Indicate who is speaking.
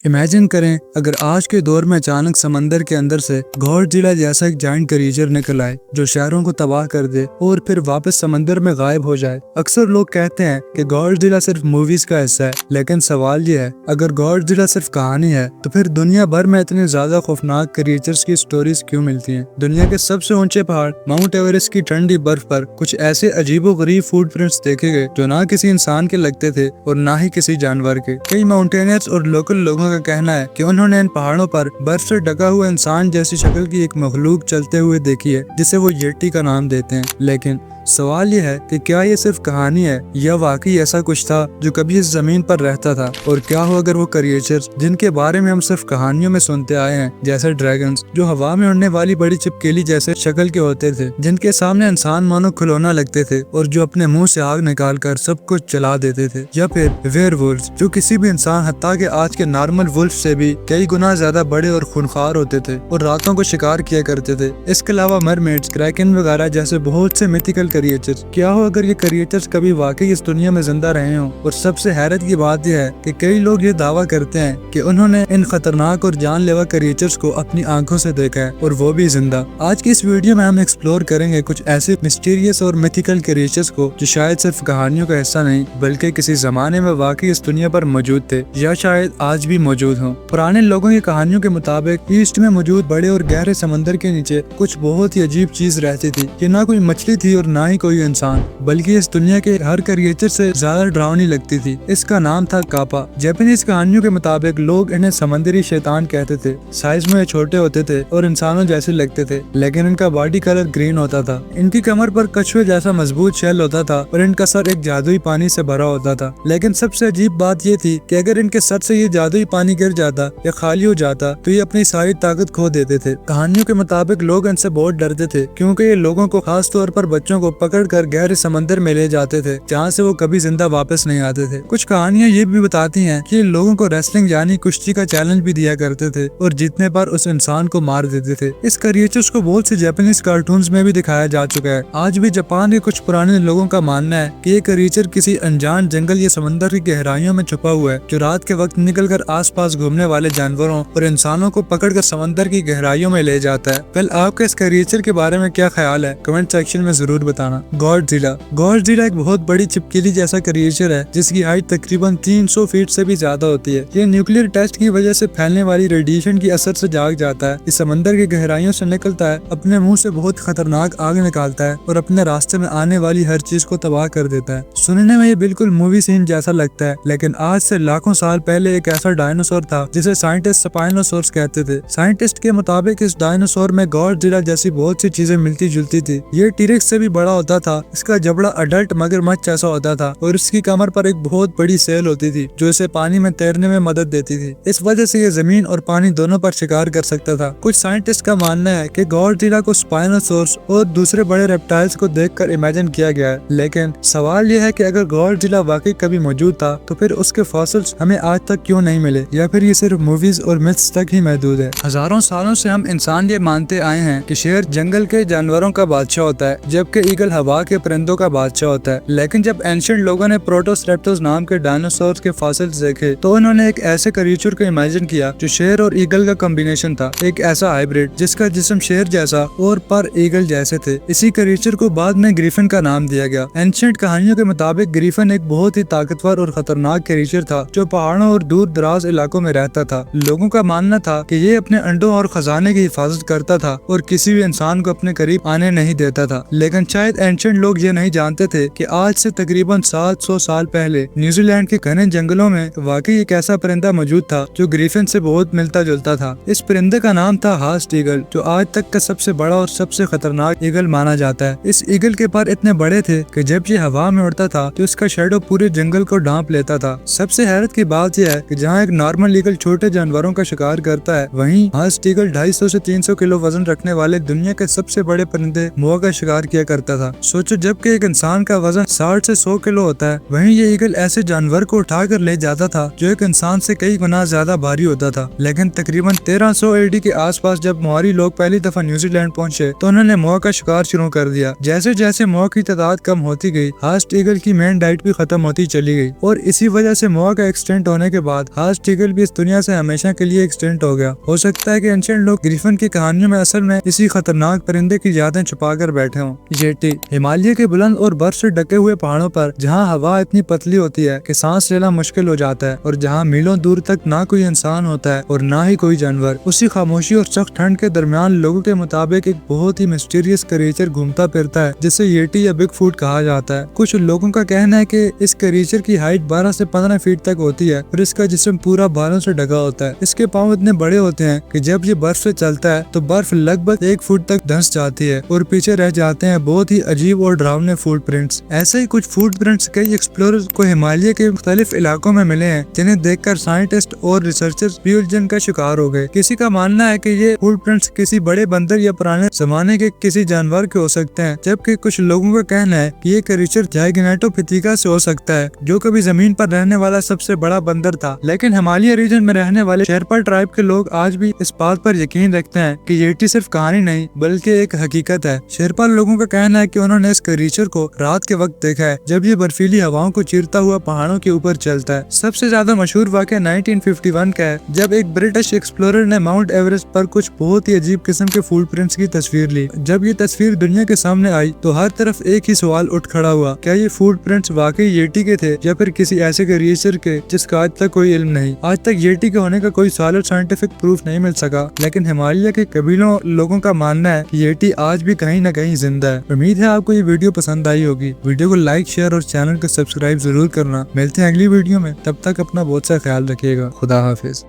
Speaker 1: Imagine करें अगर आज के दौर में अचानक समंदर के अंदर से गॉडजिला जैसा एक जायंट क्रीचर निकल आए जो शहरों को तबाह कर दे और फिर वापस समंदर में गायब हो जाए। अक्सर लोग कहते हैं कि गॉडजिला सिर्फ मूवीज का हिस्सा है, लेकिन सवाल ये है अगर गॉडजिला सिर्फ कहानी है तो फिर दुनिया भर में इतने ज्यादा खौफनाक क्रीचर्स की स्टोरीज क्यों मिलती हैं? दुनिया के सबसे ऊंचे पहाड़ माउंट एवरेस्ट की ठंडी बर्फ पर कुछ ऐसे अजीबोगरीब फुटप्रिंट्स देखे गए जो ना किसी इंसान के लगते थे और ना ही किसी जानवर के। कई माउंटेनियर्स और लोकल लोगों का कहना है कि उन्होंने इन पहाड़ों पर बर्फ से ढका हुआ इंसान जैसी शक्ल की एक मखलूक चलते हुए देखी है जिसे वो येटी का नाम देते हैं। लेकिन सवाल यह है कि क्या ये सिर्फ कहानी है या वाकई ऐसा कुछ था जो कभी इस जमीन पर रहता था? और क्या हो अगर वो क्रिएचर्स जिनके बारे में हम सिर्फ कहानियों में सुनते आए हैं जैसे ड्रैगन्स जो हवा में उड़ने वाली बड़ी चिपकेली जैसे शक्ल के होते थे, जिनके सामने इंसान मानो खिलौना लगते थे और जो अपने मुंह से आग निकाल कर सब कुछ जला देते थे, या फिर वेयरवुल्व्स जो किसी भी इंसान हत्ता के आज के नॉर्मल वुल्फ से भी कई गुना ज्यादा बड़े और खूंखार होते थे और रातों को शिकार किया करते थे। इसके अलावा मरमेड्स, क्रैकन वगैरह जैसे बहुत से मिथिकल क्रिएचर्स। क्या हो अगर ये क्रिएचर्स कभी वाकई इस दुनिया में जिंदा रहे हों? और सबसे हैरत की बात यह है कि कई लोग ये दावा करते हैं कि उन्होंने इन खतरनाक और जानलेवा क्रिएचर्स को अपनी आंखों से देखा है और वो भी जिंदा। आज की इस वीडियो में हम एक्सप्लोर करेंगे कुछ ऐसे मिस्टीरियस और मिथिकल क्रिएचर्स को जो शायद सिर्फ कहानियों का हिस्सा नहीं बल्कि किसी जमाने में वाकई इस दुनिया पर मौजूद थे या शायद आज भी मौजूद हों। पुराने लोगों की कहानियों के मुताबिक ईस्ट में मौजूद बड़े और गहरे समंदर के नीचे कुछ बहुत ही अजीब चीज रहती थी। ये ना कोई मछली थी और ना ही कोई इंसान, बल्कि इस दुनिया के हर क्रिएचर से ज्यादा डरावनी लगती थी। इसका नाम था कापा। जापानीज कहानियों के मुताबिक लोग इन्हें समंदरी शैतान कहते थे। साइज में छोटे होते थे और इंसानों जैसे लगते थे, लेकिन इनका बॉडी कलर ग्रीन होता था। इनकी कमर पर कछुए जैसा मजबूत शेल होता था और इनका सर एक जादुई पानी से भरा होता था। लेकिन सबसे अजीब बात ये थी कि अगर इनके सर से ये जादुई पानी गिर जाता या खाली हो जाता तो ये अपनी सारी ताकत खो देते थे। कहानियों के मुताबिक लोग इनसे बहुत डरते थे क्योंकि ये लोगों को, खास तौर पर बच्चों को, पकड़ कर गहरे समंदर में ले जाते थे जहाँ से वो कभी जिंदा वापस नहीं आते थे। कुछ कहानियां ये भी बताती हैं कि लोगों को रेसलिंग यानी कुश्ती का चैलेंज भी दिया करते थे और जीतने पर उस इंसान को मार देते थे। इस क्रिएचर्स को बहुत से जापानीज कार्टून्स में भी दिखाया जा चुका है। आज भी जापान के कुछ पुराने लोगों का मानना है कि ये क्रिएचर किसी अनजान जंगल या समंदर की गहराइयों में छुपा हुआ है जो रात के वक्त निकलकर आसपास घूमने वाले जानवरों और इंसानों को पकड़कर समंदर की गहराइयों में ले जाता है। वेल, आपके इस क्रिएचर के बारे में क्या ख्याल है? कमेंट सेक्शन में जरूर बताना। गॉडजिला एक बहुत बड़ी चिपकिली जैसा क्रिएचर है जिसकी हाइट तकरीबन 300 फीट से भी ज्यादा होती है। ये न्यूक्लियर टेस्ट की वजह से फैलने वाली रेडिएशन की असर से जाग जाता है। इस समंदर की गहराइयों से निकलता है, अपने मुंह से बहुत खतरनाक आग निकालता है और अपने रास्ते में आने वाली हर चीज को तबाह कर देता है। सुनने में ये बिल्कुल मूवी सीन जैसा लगता है, लेकिन आज से लाखों साल पहले एक ऐसा डायनासोर था जिसे साइंटिस्ट स्पाइनोसॉरस कहते थे। साइंटिस्ट के मुताबिक इस डायनासोर में गॉडजिला जैसी बहुत सी चीजें मिलती जुलती थी। ये टीरेक्स से भी बड़ा होता था। इसका जबड़ा अडल्ट मगरमच्छ जैसा होता था और इसकी कमर पर एक बहुत बड़ी सेल होती थी जो इसे पानी में तैरने में मदद देती थी। इस वजह से ये जमीन और पानी दोनों पर शिकार कर सकता था। कुछ साइंटिस्ट का मानना है कि गॉडजिला को स्पाइनोसॉरस और दूसरे बड़े रेप्टाइल्स को देखकर इमेजिन किया गया है, लेकिन सवाल यह है कि अगर गॉडजिला वाकई कभी मौजूद था तो फिर उसके फॉसिल्स हमें आज तक क्यों नहीं मिले, या फिर ये सिर्फ मूवीज और मिथ्स तक ही महदूद है? हजारों सालों से हम इंसान ये मानते आए हैं कि शेर जंगल के जानवरों का बादशाह होता है जबकि ईगल हवा के परिंदों का बादशाह होता है। लेकिन जब एंशिएंट लोगों ने प्रोटोसेरेप्टर्स नाम के डायनासोर के फॉसिल्स देखे तो उन्होंने एक ऐसे क्रिएचर को इमेजिन किया जो शेर और ईगल का कॉम्बिनेशन था, एक ऐसा हाइब्रिड जिसका जिस्म शेर जैसा और पर ईगल जैसे थे। इसी क्रिएचर को बाद में ग्रिफिन का नाम दिया गया। एंशिएंट कहानियों के मुताबिक ग्रिफिन एक बहुत ही ताकतवर और खतरनाक क्रिएचर था जो पहाड़ों और दूर दराज इलाकों में रहता था। लोगों का मानना था कि ये अपने अंडों और खजाने की हिफाजत करता था और किसी भी इंसान को अपने करीब आने नहीं देता था। लेकिन शायद एंशिएंट लोग ये नहीं जानते थे कि आज से तकरीबन 700 साल पहले न्यूजीलैंड के घने जंगलों में वाकई एक ऐसा परिंदा मौजूद था जो ग्रिफिन से बहुत मिलता जुलता था। इस परिंदे का नाम था हास्ट ईगल, जो आज तक का सबसे बड़ा और सबसे खतरनाक ईगल माना जाता है। इस ईगल के पर इतने बड़े थे कि जब ये हवा में उड़ता था तो इसका शैडो पूरे जंगल को ढांप लेता था। सबसे हैरत की बात यह है कि जहाँ एक नॉर्मल ईगल छोटे जानवरों का शिकार करता है, वहीं हास्ट ईगल 250 से 300 किलो वजन रखने वाले दुनिया के सबसे बड़े परिंदे मोआ का शिकार किया करता सकता था। सोचो, जबकि एक इंसान का वजन 60 से 100 किलो होता है, वहीं ये ईगल ऐसे जानवर को उठा कर ले जाता था जो एक इंसान से कई गुना ज्यादा भारी होता था। लेकिन तकरीबन 1300 AD के आसपास जब मोहरी लोग पहली दफा न्यूजीलैंड पहुंचे तो उन्होंने मोह का शिकार शुरू कर दिया। जैसे जैसे मोह की तादाद कम होती गई, हास्ट ईगल की मेन डाइट भी खत्म होती चली गई और इसी वजह से मोह का एक्सटेंट होने के बाद हास्ट ईगल भी इस दुनिया से हमेशा के लिए एक्सटेंट हो गया। हो सकता है कि एंशिएंट लोग ग्रिफिन की कहानियों में असल में इसी खतरनाक परिंदे की यादें छुपा कर बैठे हों। येटी हिमालय के बुलंद और बर्फ से ढके हुए पहाड़ों पर, जहाँ हवा इतनी पतली होती है कि सांस लेना मुश्किल हो जाता है और जहाँ मीलों दूर तक ना कोई इंसान होता है और ना ही कोई जानवर, उसी खामोशी और सख्त ठंड के दरमियान लोगों के मुताबिक एक बहुत ही मिस्टीरियस क्रीचर घूमता फिरता है जिसे येटी या बिग फूट कहा जाता है। कुछ लोगों का कहना है कि इस क्रीचर की हाइट 12 से 15 फीट तक होती है और इसका जिस्म पूरा बालों से ढका होता है। इसके पाँव इतने बड़े होते हैं कि जब ये बर्फ से चलता है तो बर्फ लगभग 1 फुट तक धंस जाती है और पीछे रह जाते हैं बहुत ही अजीब और डरावने फुटप्रिंट्स। ऐसे ही कुछ फुटप्रिंट्स कई एक्सप्लोरर्स को हिमालय के मुख्तलिफ इलाकों में मिले हैं, जिन्हें देखकर साइंटिस्ट और रिसर्चर्स भी उलझन का शिकार हो गए। किसी का मानना है कि ये फुटप्रिंट्स किसी बड़े बंदर या पुराने जमाने के किसी जानवर के हो सकते हैं, जबकि कुछ लोगों का कहना है कि ये क्रीचर जाइगेनेटोपिथिका से हो सकता है, जो कभी जमीन पर रहने वाला सबसे बड़ा बंदर था। लेकिन हिमालय रीजन में रहने वाले शेरपा ट्राइब के लोग आज भी इस बात पर यकीन रखते हैं कि येटी सिर्फ कहानी नहीं बल्कि एक हकीकत है। शेरपा लोगों का कहना है कि उन्होंने इस क्रीचर को रात के वक्त देखा है जब ये बर्फीली हवाओं को चीरता हुआ पहाड़ों के ऊपर चलता है। सबसे ज्यादा मशहूर वाक़या 1951 का है, जब एक ब्रिटिश एक्सप्लोरर ने माउंट एवरेस्ट पर कुछ बहुत ही अजीब किस्म के फुटप्रिंट्स की तस्वीर ली। जब ये तस्वीर दुनिया के सामने आई तो हर तरफ एक ही सवाल उठ खड़ा हुआ, क्या ये फुटप्रिंट्स वाकई येटी के थे या फिर किसी ऐसे क्रीचर के जिसका आज तक कोई इल्म नहीं। आज तक येटी के होने का कोई सॉलिड साइंटिफिक प्रूफ नहीं मिल सका, लेकिन हिमालय के कबीलों लोगों का मानना है कि येटी आज भी कहीं न कहीं जिंदा है। उम्मीद है आपको ये वीडियो पसंद आई होगी। वीडियो को लाइक, शेयर और चैनल को सब्सक्राइब जरूर करना। मिलते हैं अगली वीडियो में, तब तक अपना बहुत सा ख्याल रखिएगा। खुदा हाफिज।